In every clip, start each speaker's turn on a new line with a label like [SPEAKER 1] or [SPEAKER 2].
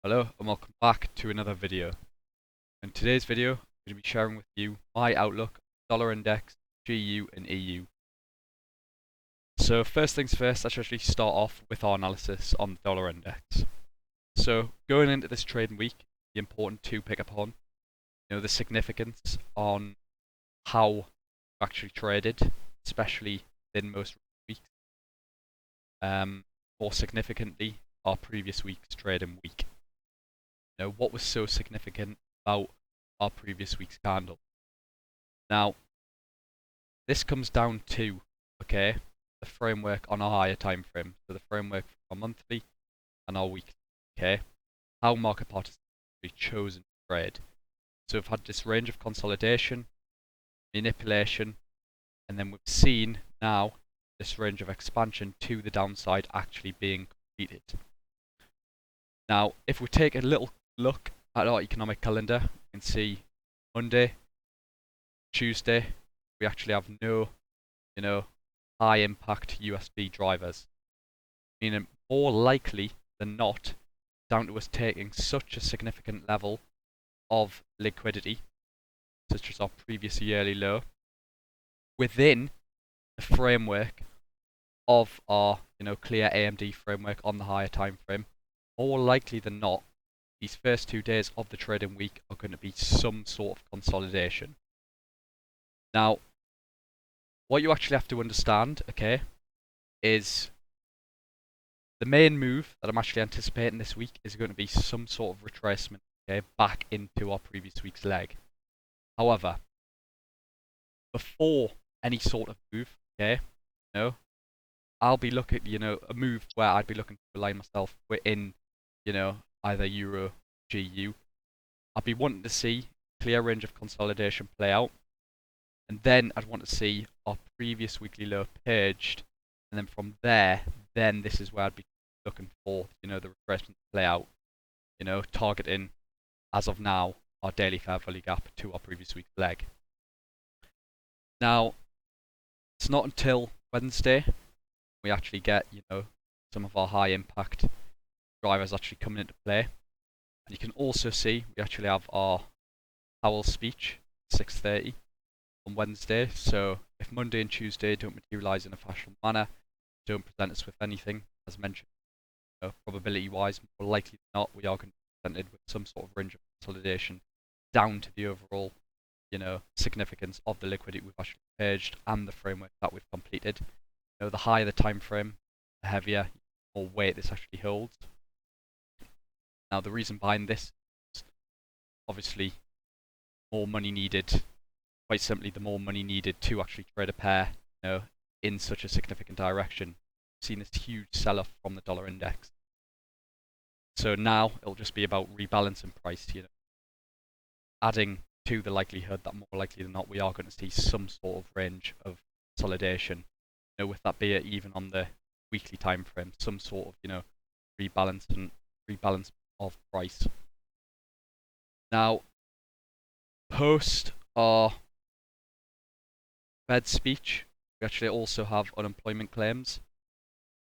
[SPEAKER 1] Hello and welcome back to another video. In today's video, I'm going to be sharing with you my outlook on dollar index, GU and EU. So first things first, let's actually start off with our analysis on the dollar index. So going into this trading week, the important to pick up on, the significance on how we actually traded, especially in most weeks. More significantly, our previous week's trading week. What was so significant about our previous week's candle? Now, this comes down to, the framework on our higher time frame. So the framework for our monthly and our weekly, how market participants have chosen to trade. So we've had this range of consolidation, manipulation, and then we've seen now this range of expansion to the downside actually being completed. Now, if we take a little look at our economic calendar, you can see Monday, Tuesday, we actually have no, high impact USB drivers. Meaning more likely than not, down to us taking such a significant level of liquidity, such as our previous yearly low, within the framework of our, clear AMD framework on the higher time frame, more likely than not, these first 2 days of the trading week are going to be some sort of consolidation. Now, what you actually have to understand, is the main move that I'm actually anticipating this week is going to be some sort of retracement, back into our previous week's leg. However, before any sort of move, I'll be looking at, a move where I'd be looking to align myself within, either Euro, GU. I'd be wanting to see a clear range of consolidation play out, and then I'd want to see our previous weekly low purged, and then from there, then this is where I'd be looking for, the retracement to play out, targeting, as of now, our daily fair value gap to our previous week's leg. Now, it's not until Wednesday we actually get, some of our high impact drivers actually coming into play. And you can also see we actually have our Powell speech 6:30 on Wednesday. So if Monday and Tuesday don't materialise in a fashionable manner, don't present us with anything, as mentioned, probability wise, more likely than not, we are going to be presented with some sort of range of consolidation down to the overall, significance of the liquidity we've actually purged and the framework that we've completed. The higher the time frame, the heavier, more weight this actually holds. Now, the reason behind this is obviously more money needed. Quite simply, the more money needed to actually trade a pair, in such a significant direction. We've seen this huge sell-off from the dollar index. So now it'll just be about rebalancing price, adding to the likelihood that more likely than not we are going to see some sort of range of consolidation. With that be it even on the weekly time frame, some sort of, rebalance of price. Now, post our Fed speech, we actually also have unemployment claims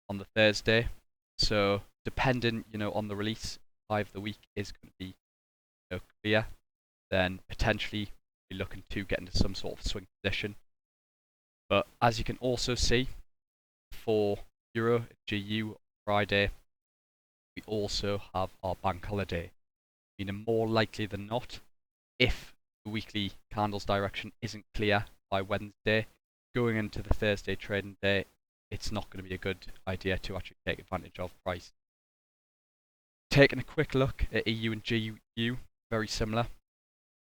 [SPEAKER 1] on the Thursday. So depending, on the release of the week is going to be clear, then potentially be looking to get into some sort of swing position. But as you can also see, for Euro, GU, Friday, we also have our bank holiday. Meaning more likely than not, if the weekly candles direction isn't clear by Wednesday, going into the Thursday trading day, it's not going to be a good idea to actually take advantage of price. Taking a quick look at EU and GU, very similar.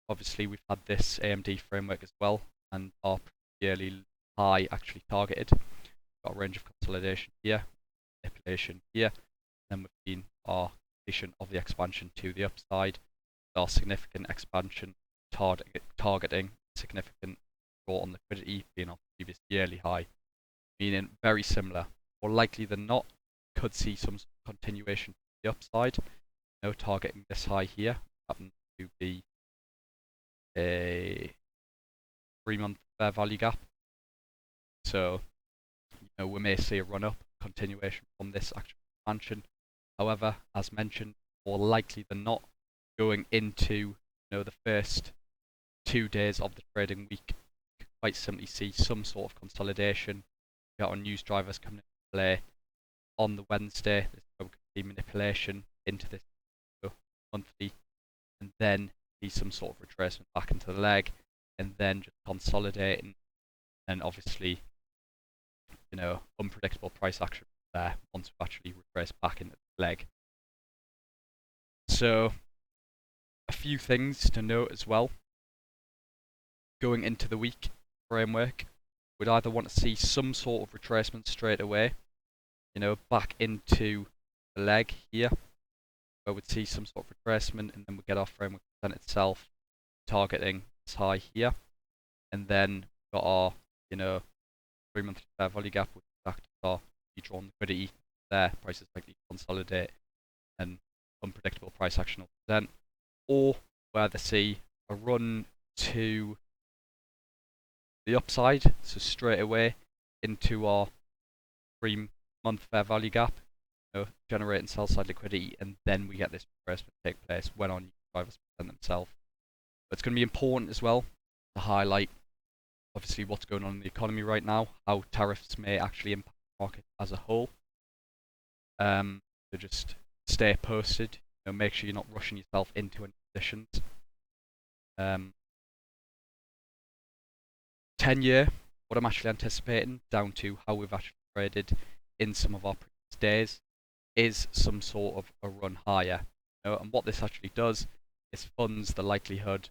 [SPEAKER 1] Obviously, we've had this AMD framework as well, and our yearly high actually targeted. We've got a range of consolidation here, manipulation here, and then we've seen our completion of the expansion to the upside, our significant expansion targeting significant draw on liquidity being our previous yearly high, meaning very similar. More likely than not, could see some continuation to the upside. Targeting this high here happens to be a 3-month fair value gap. So, we may see a run up continuation from this actual expansion. However, as mentioned, more likely than not, going into the first 2 days of the trading week, quite simply see some sort of consolidation. We got our news drivers coming into play on the Wednesday. There's going to be manipulation into this monthly, and then see some sort of retracement back into the leg, and then just consolidating, and obviously, unpredictable price action there once we actually retrace back into the leg. So, a few things to note as well. Going into the week framework, we'd either want to see some sort of retracement straight away, back into the leg here, where we'd see some sort of retracement, and then we get our framework present itself targeting this high here, and then we've got our 3-monthly fair value gap, which acts as our drawn liquidity there. Prices likely to consolidate, and unpredictable price action will present, or where they see a run to the upside, so straight away into our 3-month fair value gap, generating sell side liquidity, and then we get this retracement take place when our new drivers present themselves. But it's going to be important as well to highlight, obviously, what's going on in the economy right now, how tariffs may actually impact the market as a whole. So just stay posted. Make sure you're not rushing yourself into any positions. 10-year, what I'm actually anticipating, down to how we've actually traded in some of our previous days, is some sort of a run higher. And what this actually does is funds the likelihood,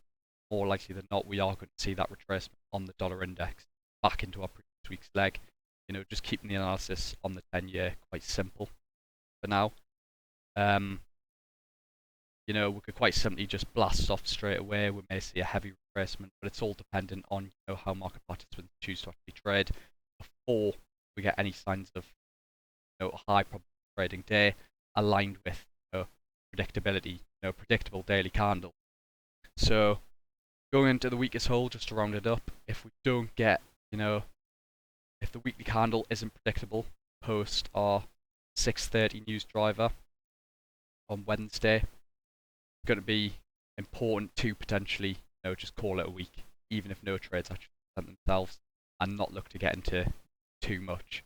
[SPEAKER 1] more likely than not, we are going to see that retracement on the dollar index back into our previous week's leg. Just keeping the analysis on the 10-year quite simple for now. We could quite simply just blast off straight away. We may see a heavy retracement, but it's all dependent on how market participants choose to actually trade before we get any signs of a high probability trading day aligned with predictability, predictable daily candle. So going into the week as whole, just to round it up, if we don't get, if the weekly candle isn't predictable post our 6:30 news driver on Wednesday, it's going to be important to potentially, just call it a week, even if no trades actually present themselves, and not look to get into too much.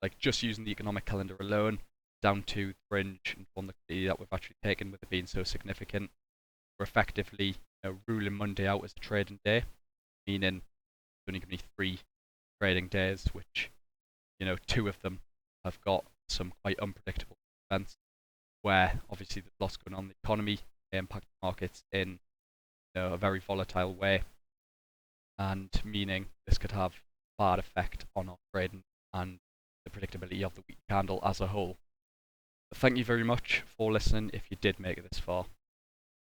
[SPEAKER 1] Like just using the economic calendar alone, down to the fringe and on the that we've actually taken with it being so significant, we're effectively ruling Monday out as a trading day, meaning it's only going to be 3 trading days, which 2 of them have got some quite unpredictable events, where obviously there's lots going on in the economy, they impact the markets in a very volatile way, and meaning this could have a bad effect on our trading and the predictability of the week candle as a whole. But thank you very much for listening if you did make it this far.